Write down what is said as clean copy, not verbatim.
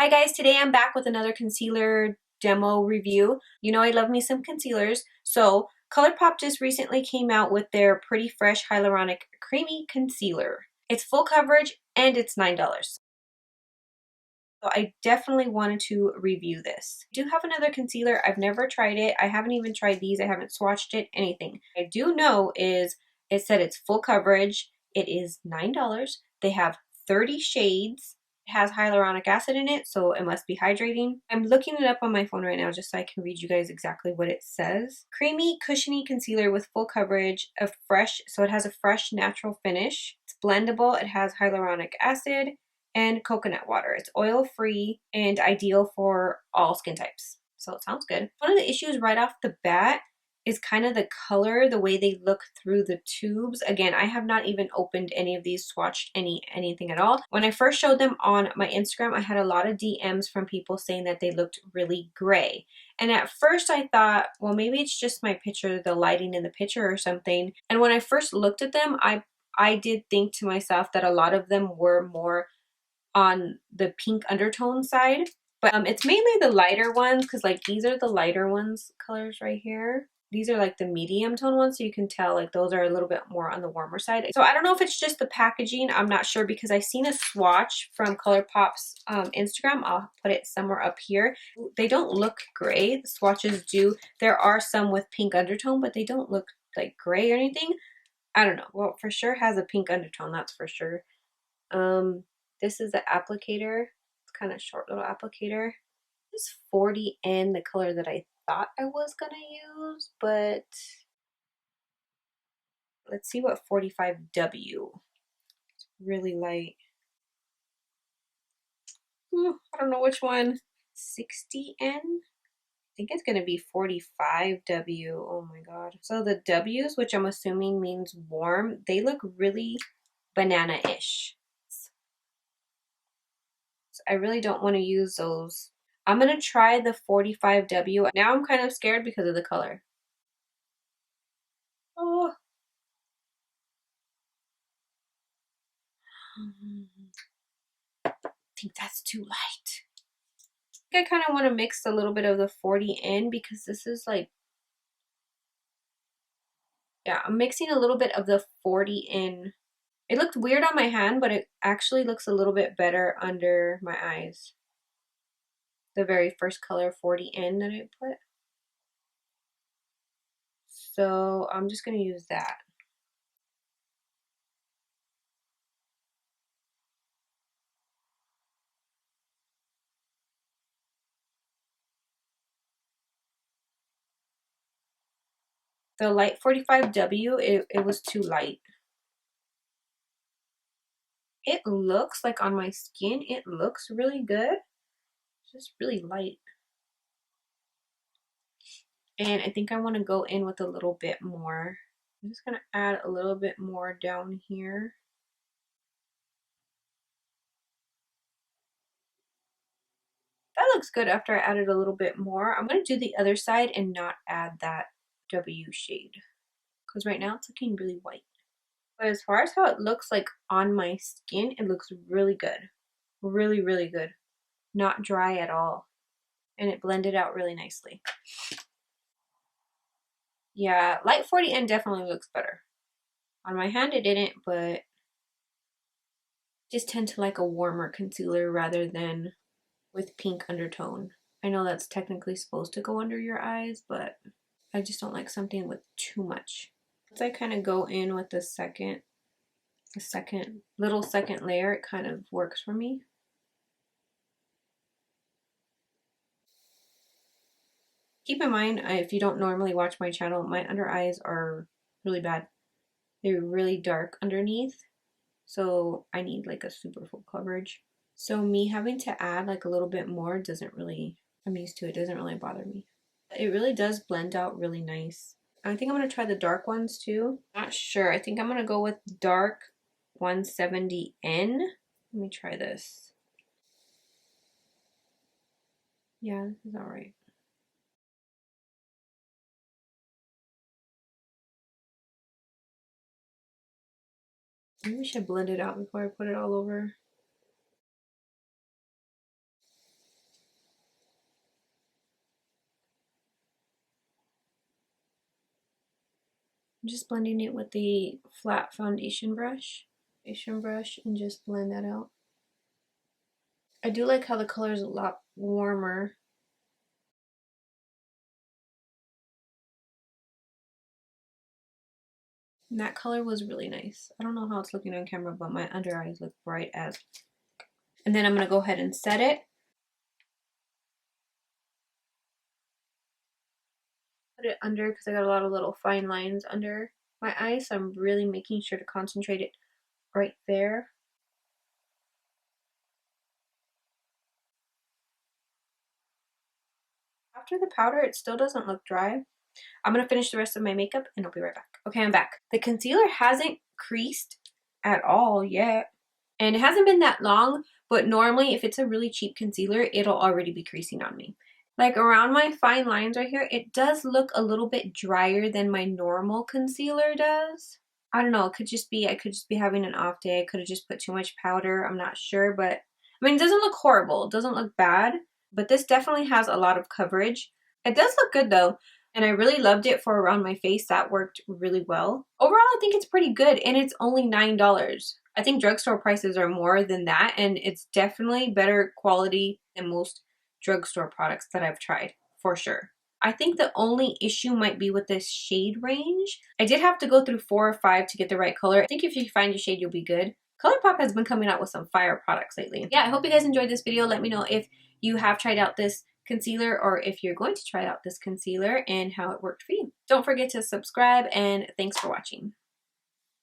Hi guys, today I'm back with another concealer demo review. You know I love me some concealers, so Colourpop just recently came out with their Pretty Fresh Hyaluronic Creamy Concealer. It's full coverage and it's $9. So I definitely wanted to review this. I do have another concealer. I've never tried it. I haven't even tried these. I haven't swatched it, anything. I do know is it said it's full coverage. It is $9. They have 30 shades. It has hyaluronic acid in it, so it must be hydrating. I'm looking it up on my phone right now just so I can read you guys exactly what it says. Creamy, cushiony concealer with full coverage, so it has a fresh, natural finish. It's blendable. It has hyaluronic acid and coconut water. It's oil-free and ideal for all skin types. So it sounds good. One of the issues right off the bat is kind of the color, the way they look through the tubes. Again, I have not even opened any of these, swatched anything at all. When I first showed them on my Instagram, I had a lot of DMs from people saying that they looked really gray. And at first I thought, well, maybe it's just my picture, the lighting in the picture or something. And when I first looked at them, I did think to myself that a lot of them were more on the pink undertone side. But it's mainly the lighter ones, because like these are the lighter ones colors right here. These are like the medium tone ones, so you can tell like those are a little bit more on the warmer side. So I don't know if it's just the packaging. I'm not sure, because I've seen a swatch from Colourpop's Instagram. I'll put it somewhere up here. They don't look gray. The swatches do. There are some with pink undertone, but they don't look like gray or anything. I don't know. Well, for sure has a pink undertone, that's for sure. This is the applicator. It's kind of short little applicator. This 40N, the color that I thought I was gonna use, but let's see what 45W. It's really light. I don't know which one. 60N? I think it's gonna be 45W. Oh my god. So the W's, which I'm assuming means warm, they look really banana-ish. So I really don't want to use those. I'm gonna try the 45W. Now I'm kind of scared because of the color. Oh. I think that's too light. I think I kind of want to mix a little bit of the 40N, because this is like, yeah, I'm mixing a little bit of the 40N. It looked weird on my hand, but it actually looks a little bit better under my eyes. The very first color, 40N, that I put. So I'm just gonna use that. The light 45W, it was too light. It looks like on my skin, it looks really good. It's just really light. And I think I want to go in with a little bit more. I'm just going to add a little bit more down here. That looks good after I added a little bit more. I'm going to do the other side and not add that W shade, because right now it's looking really white. But as far as how it looks like on my skin, it looks really good. Really, really good. Not dry at all. And it blended out really nicely. Yeah, light 40N definitely looks better. On my hand it didn't, but just tend to like a warmer concealer rather than with pink undertone. I know that's technically supposed to go under your eyes, but I just don't like something with too much. Once I kind of go in with the second layer, it kind of works for me. Keep in mind, if you don't normally watch my channel, my under eyes are really bad. They're really dark underneath, so I need like a super full coverage. So me having to add like a little bit more doesn't really, I'm used to it, doesn't really bother me. It really does blend out really nice. I think I'm going to try the dark ones too. Not sure. I think I'm going to go with dark 170N. Let me try this. Yeah, this is alright. Maybe we should blend it out before I put it all over. I'm just blending it with the flat foundation brush. And just blend that out. I do like how the color is a lot warmer. And that color was really nice. I don't know how it's looking on camera, but my under eyes look bright as. And then I'm going to go ahead and set it. Put it under because I got a lot of little fine lines under my eyes. So I'm really making sure to concentrate it right there. After the powder, it still doesn't look dry. I'm going to finish the rest of my makeup and I'll be right back. Okay, I'm back. The concealer hasn't creased at all yet. And it hasn't been that long, but normally if it's a really cheap concealer, it'll already be creasing on me. Like around my fine lines right here, it does look a little bit drier than my normal concealer does. I don't know, it could just be, I could just be having an off day. I could have just put too much powder. I'm not sure, but I mean, it doesn't look horrible. It doesn't look bad, but this definitely has a lot of coverage. It does look good though. And I really loved it for around my face. That worked really well. Overall, I think it's pretty good and it's only $9. I think drugstore prices are more than that and it's definitely better quality than most drugstore products that I've tried, for sure. I think the only issue might be with this shade range. I did have to go through 4 or 5 to get the right color. I think if you find your shade, you'll be good. Colourpop has been coming out with some fire products lately. Yeah, I hope you guys enjoyed this video. Let me know if you have tried out this concealer or if you're going to try out this concealer and how it worked for you. Don't forget to subscribe and thanks for watching.